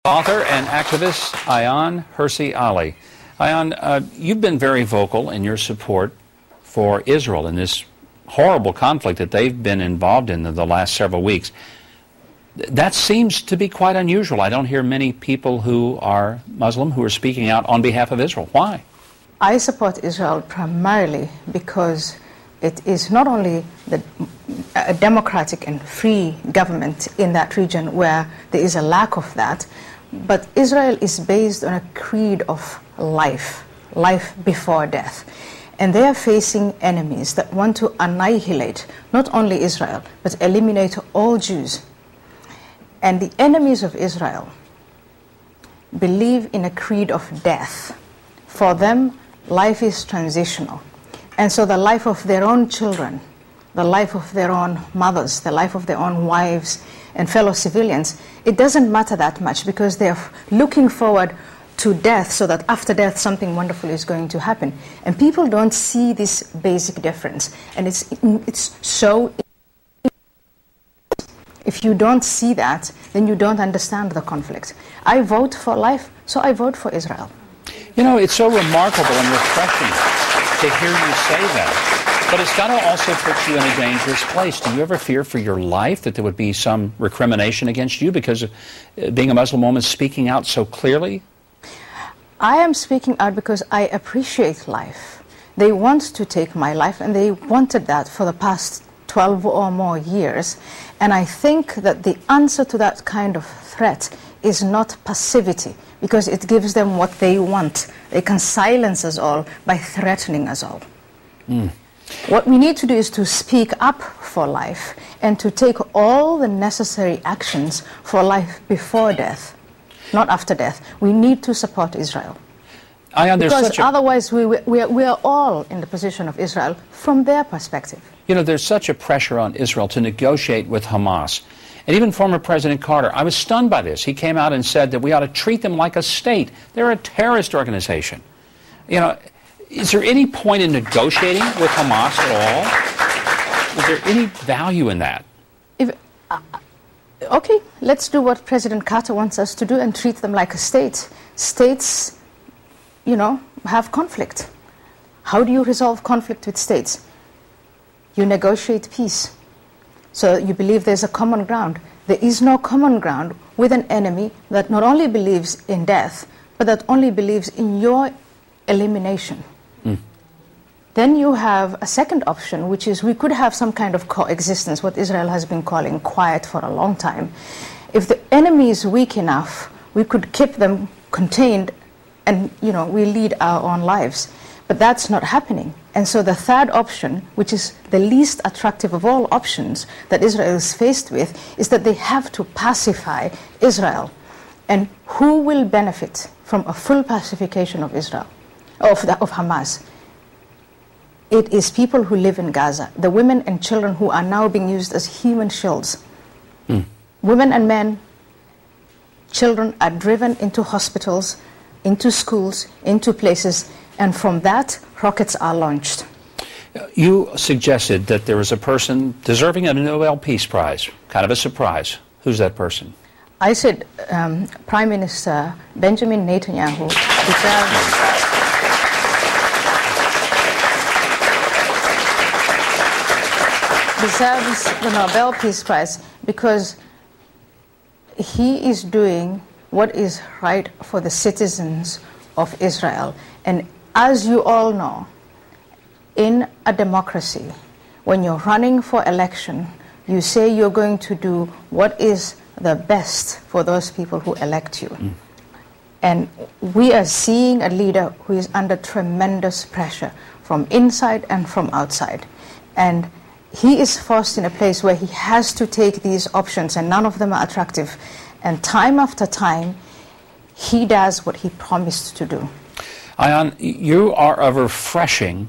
Author and activist Ayaan Hirsi Ali. Ayaan, you've been very vocal in your support for Israel in this horrible conflict that they've been involved in the last several weeks. That seems to be quite unusual. I don't hear many people who are Muslim who are speaking out on behalf of Israel. Why? I support Israel primarily because it is not only a democratic and free government in that region where there is a lack of that, but Israel is based on a creed of life before death. And they are facing enemies that want to annihilate not only Israel, but eliminate all Jews. And the enemies of Israel believe in a creed of death. For them, life is transitional. And so the life of their own children, the life of their own mothers, the life of their own wives and fellow civilians, it doesn't matter that much because they're looking forward to death so that after death something wonderful is going to happen. And people don't see this basic difference. And it's so... If you don't see that, then you don't understand the conflict. I vote for life, so I vote for Israel. You know, it's so remarkable and refreshing to hear you say that. But it's got to also put you in a dangerous place. Do you ever fear for your life that there would be some recrimination against you because of being a Muslim woman speaking out so clearly? I am speaking out because I appreciate life. They want to take my life, and they wanted that for the past 12 or more years. And I think that the answer to that kind of threat is not passivity, because it gives them what they want. They can silence us all by threatening us all. What we need to do is to speak up for life and to take all the necessary actions for life before death, not after death. We need to support Israel. Because otherwise we are all in the position of Israel from their perspective. You know, there's such a pressure on Israel to negotiate with Hamas. And even former President Carter, I was stunned by this. He came out and said that we ought to treat them like a state. They're a terrorist organization. You know, is there any point in negotiating with Hamas at all? Is there any value in that? Okay, let's do what President Carter wants us to do and treat them like a state. States, you know, have conflict. How do you resolve conflict with states? You negotiate peace. So you believe there's a common ground. There is no common ground with an enemy that not only believes in death, but that only believes in your elimination. Then you have a second option, which is we could have some kind of coexistence, what Israel has been calling quiet for a long time. If the enemy is weak enough, we could keep them contained and, you know, we lead our own lives. But that's not happening. And so the third option, which is the least attractive of all options that Israel is faced with, is that they have to pacify Israel. And who will benefit from a full pacification of Israel, of Hamas? It is people who live in Gaza, the women and children who are now being used as human shields. Women and men, children are driven into hospitals, into schools, into places, and from that, rockets are launched. You suggested that there is a person deserving a Nobel Peace Prize, kind of a surprise. Who's that person? I said Prime Minister Benjamin Netanyahu deserves the Nobel Peace Prize because he is doing what is right for the citizens of Israel. And as you all know, in a democracy, when you're running for election, you say you're going to do what is the best for those people who elect you. And we are seeing a leader who is under tremendous pressure from inside and from outside. And he is forced in a place where he has to take these options, and none of them are attractive. And time after time, he does what he promised to do. Ayaan, you are a refreshing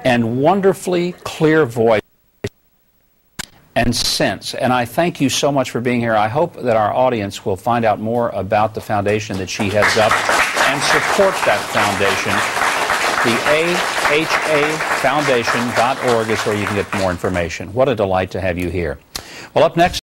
and wonderfully clear voice and sense, and I thank you so much for being here. I hope that our audience will find out more about the foundation that she heads up and support that foundation. The AHAfoundation.org is where you can get more information. What a delight to have you here. Well, up next...